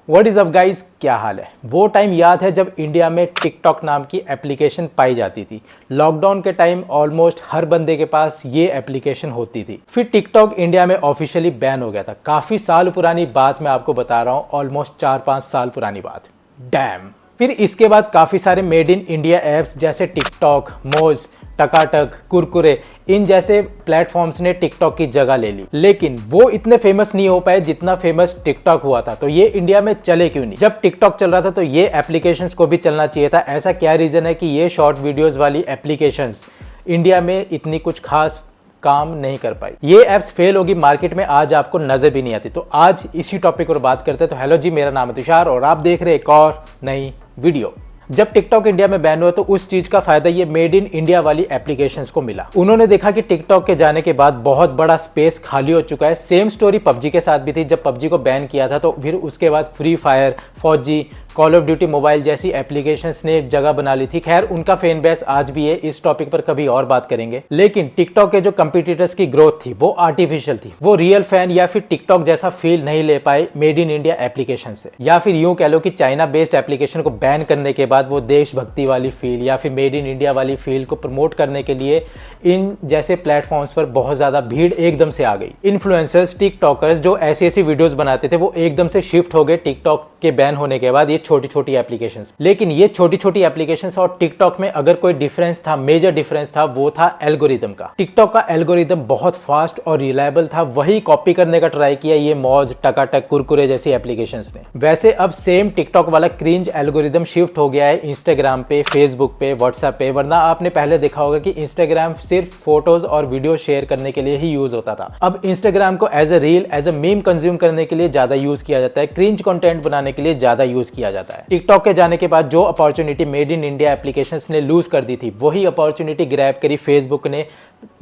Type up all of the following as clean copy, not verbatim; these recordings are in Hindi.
व्हाट इज़ अप गाइस, क्या हाल है। वो टाइम याद है जब इंडिया में टिकटॉक नाम की एप्लीकेशन पाई जाती थी। लॉकडाउन के टाइम ऑलमोस्ट हर बंदे के पास ये एप्लीकेशन होती थी। फिर टिकटॉक इंडिया में ऑफिशियली बैन हो गया था। काफ़ी साल पुरानी बात मैं आपको बता रहा हूँ, ऑलमोस्ट 4-5 साल पुरानी बात। डैम। फिर इसके बाद काफ़ी सारे मेड इन इंडिया ऐप्स जैसे टिकटॉक, मोज, टकाटक, कुरकुरे, इन जैसे प्लेटफॉर्म्स ने टिकटॉक की जगह ले ली। लेकिन वो इतने फेमस नहीं हो पाए जितना फेमस टिकटॉक हुआ था। तो ये इंडिया में चले क्यों नहीं? जब टिकटॉक चल रहा था तो ये एप्लीकेशंस को भी चलना चाहिए था। ऐसा क्या रीज़न है कि ये शॉर्ट वीडियोस वाली एप्लीकेशंस इंडिया में इतनी कुछ खास काम नहीं कर पाई? ये एप्स फेल होगी मार्केट में, आज आपको नजर भी नहीं आती। तो आज इसी टॉपिक पर बात करते हैं। तो हेलो जी, मेरा नाम है तुषार और आप देख रहे हैं एक और नई वीडियो। जब टिकटॉक इंडिया में बैन हुआ तो उस चीज का फायदा ये मेड इन इंडिया वाली एप्लीकेशंस को मिला। उन्होंने देखा कि टिकटॉक के जाने के बाद बहुत बड़ा स्पेस खाली हो चुका है। सेम स्टोरी पबजी के साथ भी थी। जब पबजी को बैन किया था तो फिर उसके बाद फ्री फायर, फौजी, कॉल ऑफ ड्यूटी मोबाइल जैसी एप्लीकेशंस ने एक जगह बना ली थी। खैर, उनका फैन बेस आज भी है, इस टॉपिक पर कभी और बात करेंगे। लेकिन टिकटॉक के जो कंपटीटर्स की ग्रोथ थी वो आर्टिफिशियल थी। वो रियल फैन या फिर टिकटॉक जैसा फील नहीं ले पाए मेड इन इंडिया एप्लीकेशन से। या फिर यूं कह लो कि चाइना बेस्ड एप्लीकेशन को बैन करने के बाद वो देशभक्ति वाली फील या फिर मेड इन इंडिया वाली फील को प्रमोट करने के लिए इन जैसे प्लेटफॉर्म्स पर बहुत ज्यादा भीड़ एकदम से आ गई। इन्फ्लुएंसर्स, टिकटॉकर्स जो ऐसी ऐसी वीडियोस बनाते थे वो एकदम से शिफ्ट हो गए टिकटॉक के बैन होने के बाद ये छोटी छोटी एप्लीकेशंस। लेकिन ये छोटी छोटी एप्लीकेशंस और टिकटॉक में अगर कोई डिफरेंस था, मेजर डिफरेंस था, वो था एल्गोरिदम का। टिकटॉक का एल्गोरिदम बहुत फास्ट और रिलायबल था। वही कॉपी करने का ट्राई किया ये मौज, टकाटक, कुरकुरे जैसी एप्लीकेशंस ने। वैसे अब सेम टिकटॉक वाला क्रिंज एल्गोरिदम शिफ्ट हो गया है इंस्टाग्राम पे, फेसबुक पे, व्हाट्सएप पे। वरना आपने पहले देखा होगा कि इंस्टाग्राम सिर्फ फोटोज और वीडियो शेयर करने के लिए ही यूज होता था। अब इंस्टाग्राम को as a reel, as a meme consume करने के लिए ज्यादा यूज किया जाता है। क्रिंज कंटेंट बनाने के लिए ज्यादा यूज किया जाता है। टिकटॉक के जाने के बाद जो opportunity made in India applications ने लूज कर दी थी, वही अपॉर्चुनिटी ग्रैब करी फेसबुक ने,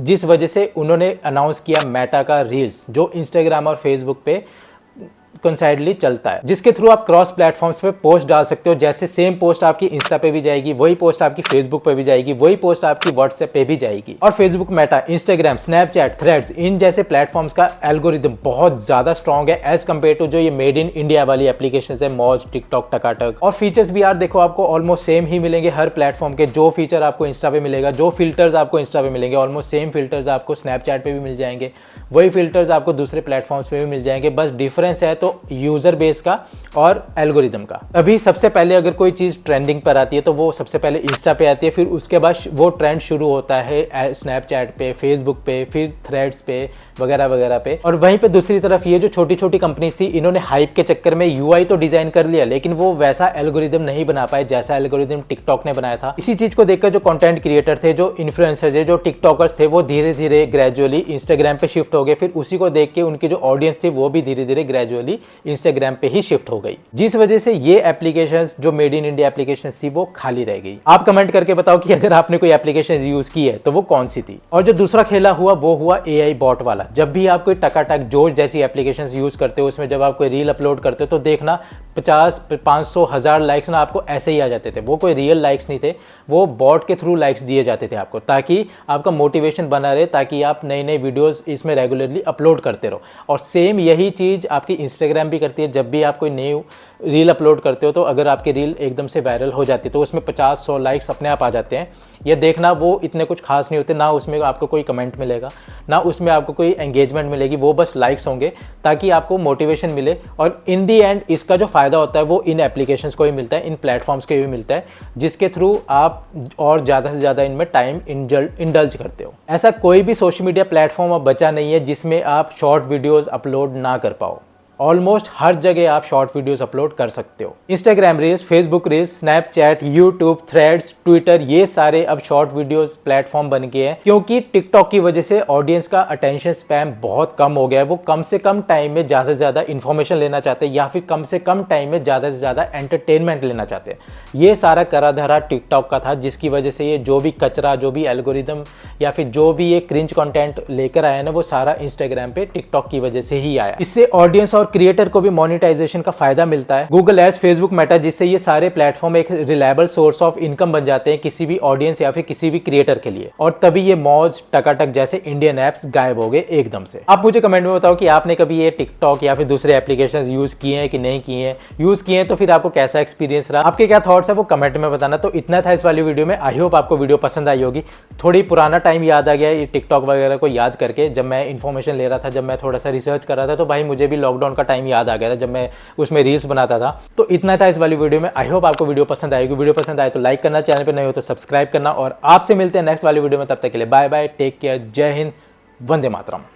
जिस वजह से उन्होंने अनाउंस किया मेटा का रील्स, जो इंस्टाग्राम और फेसबुक पे कंसाइडली चलता है, जिसके थ्रू आप क्रॉस प्लेटफॉर्म्स पे पोस्ट डाल सकते हो। जैसे सेम पोस्ट आपकी इंस्टा पे भी जाएगी, वही पोस्ट आपकी फेसबुक पे भी जाएगी, वही पोस्ट आपकी व्हाट्सएप पे भी जाएगी। और Facebook, Meta, Instagram, Snapchat, Threads, इन जैसे प्लेटफॉर्म्स का एल्गोरिदम बहुत ज्यादा स्ट्रॉन्ग है एज कम्पेयर टू जो ये मेड इन इंडिया वाली एप्लीकेशन है, मौज, टिकटॉक, टकाटक। और फीचर्स भी यार देखो, आपको ऑलमोस्ट सेम ही मिलेंगे हर प्लेटफॉर्म के। जो फीचर आपको इंस्टा पे मिलेगा, जो फिल्टर्स आपको इंस्टा पे मिलेंगे, ऑलमोस्ट सेम फिल्टर्स आपको स्नैपचैट पे भी मिल जाएंगे, वही फिल्टर्स आपको दूसरे प्लेटफॉर्म्स पे भी मिल जाएंगे। बस डिफरेंस है तो यूजर बेस का और एल्गोरिदम का। अभी सबसे पहले अगर कोई चीज ट्रेंडिंग पर आती है तो वो सबसे पहले इंस्टा पे आती है, फिर उसके बाद वो ट्रेंड शुरू होता है स्नैपचैट पे, फेसबुक पे, फिर थ्रेड्स पे, वगैरह वगैरह पे। और वहीं पे दूसरी तरफ ये जो छोटी छोटी कंपनीज थी, इन्होंने हाइप के चक्कर में यूआई तो डिजाइन कर लिया, लेकिन वो वैसा एल्गोरिदम नहीं बना पाए जैसा एल्गोरिदम टिकटॉक ने बनाया था। इसी चीज को देखकर जो कंटेंट क्रिएटर थे, जो इन्फ्लुएंसर्स थे, जो टिकटॉकर्स थे, वो धीरे धीरे ग्रेजुअली इंस्टाग्राम पे शिफ्ट हो गए। फिर उसी को देख के उनकी जो ऑडियंस थी वो भी धीरे धीरे ग्रेजुअली इंस्टाग्राम पे ही शिफ्ट हो गई, जिस वजह से ये एप्लीकेशंस जो मेड इन इंडिया एप्लीकेशंस थी वो खाली रह गई। आप कमेंट करके बताओ कि अगर आपने कोई एप्लीकेशन यूज की है तो वो कौन सी थी। और जो दूसरा खेला हुआ वो हुआ एआई बॉट वाला। जब भी आप कोई टकाटक, जोश जैसी एप्लीकेशंस यूज करते हो, उसमें जब आप कोई रील अपलोड करते हो तो देखना 50, 500, 1000 लाइक्स ना आपको ऐसे ही आ जाते थे। वो कोई रियल लाइक्स नहीं थे, वो बॉट के थ्रू लाइक्स दिए जाते थे आपको, ताकि आपका मोटिवेशन बना रहे, ताकि आप नई नई वीडियोस इसमें रेगुलरली अपलोड करते रहो। और सेम यही चीज आपकी इंस्टाग्राम भी करती है। जब भी आप कोई नई रील अपलोड करते हो तो अगर आपकी रील एकदम से वायरल हो जाती है तो उसमें 50-100 लाइक्स अपने आप आ जाते हैं। ये देखना, वो इतने कुछ खास नहीं होते, ना उसमें आपको कोई कमेंट मिलेगा, ना उसमें आपको कोई एंगेजमेंट मिलेगी, वो बस लाइक्स होंगे ताकि आपको मोटिवेशन मिले। और इन दी एंड इसका जो फायदा होता है वो इन एप्लीकेशंस को ही मिलता है, इन प्लेटफॉर्म्स को भी मिलता है, जिसके थ्रू आप और ज़्यादा से ज़्यादा इनमें टाइम इंडल्ज करते हो। ऐसा कोई भी सोशल मीडिया प्लेटफॉर्म अब बचा नहीं है जिसमें आप शॉर्ट वीडियोज़ अपलोड ना कर पाओ। ऑलमोस्ट हर जगह आप शॉर्ट वीडियोस अपलोड कर सकते हो। Instagram reels, Facebook reels, Snapchat, YouTube, threads, Twitter, ये सारे अब शॉर्ट वीडियोस प्लेटफॉर्म बन गए हैं, क्योंकि टिकटॉक की वजह से ऑडियंस का अटेंशन स्पैम बहुत कम हो गया है। वो कम से कम टाइम में ज़्यादा से ज़्यादा इन्फॉर्मेशन लेना चाहते हैं, या फिर कम से कम टाइम में ज़्यादा से ज़्यादा एंटरटेनमेंट लेना चाहते हैं। ये सारा करा धरा टिकटॉक का था, जिसकी वजह से ये जो भी कचरा, जो भी एल्गोरिदम या फिर जो भी ये क्रिंज कंटेंट लेकर आया ना, वो सारा इंस्टाग्राम पे टिकटॉक की वजह से ही आया। इससे ऑडियंस और और क्रिएटर को भी मोनेटाइजेशन का फायदा मिलता है। गूगल एड्स, फेसबुक, मेटा, जिससे ये सारे प्लेटफॉर्म एक रिलायबल सोर्स ऑफ इनकम बन जाते हैं किसी भी ऑडियंस या फिर किसी भी क्रिएटर के लिए। और तभी ये मौज, टकाटक जैसे इंडियन एप्स गायब हो गए एकदम से। आप मुझे कमेंट में बताओ कि आपने कभी ये टिकटॉक या फिर दूसरे एप्लीकेशन यूज किए हैं कि नहीं किए हैं। यूज किए हैं तो फिर आपको कैसा एक्सपीरियंस रहा, आपके क्या थॉट्स है वो कमेंट में बताना। तो इतना था इस वाली वीडियो में। आई होप आपको वीडियो पसंद आई होगी। थोड़ी पुराना टाइम याद आ गया ये टिकटॉक वगैरह को याद करके, जब मैं इन्फॉर्मेशन ले रहा था, जब मैं थोड़ा सा रिसर्च कर रहा था, तो भाई मुझे भी लॉकडाउन का टाइम याद आ गया था जब मैं उसमें रील्स बनाता था। तो इतना था इस वाली वीडियो में। आई होप आपको वीडियो पसंद आएगी। वीडियो पसंद आए तो लाइक करना, चैनल पर नए हो तो सब्सक्राइब करना, और आपसे मिलते हैं नेक्स्ट वाली वीडियो में। तब तक के लिए बाय बाय, टेक केयर, जय हिंद, वंदे मातरम।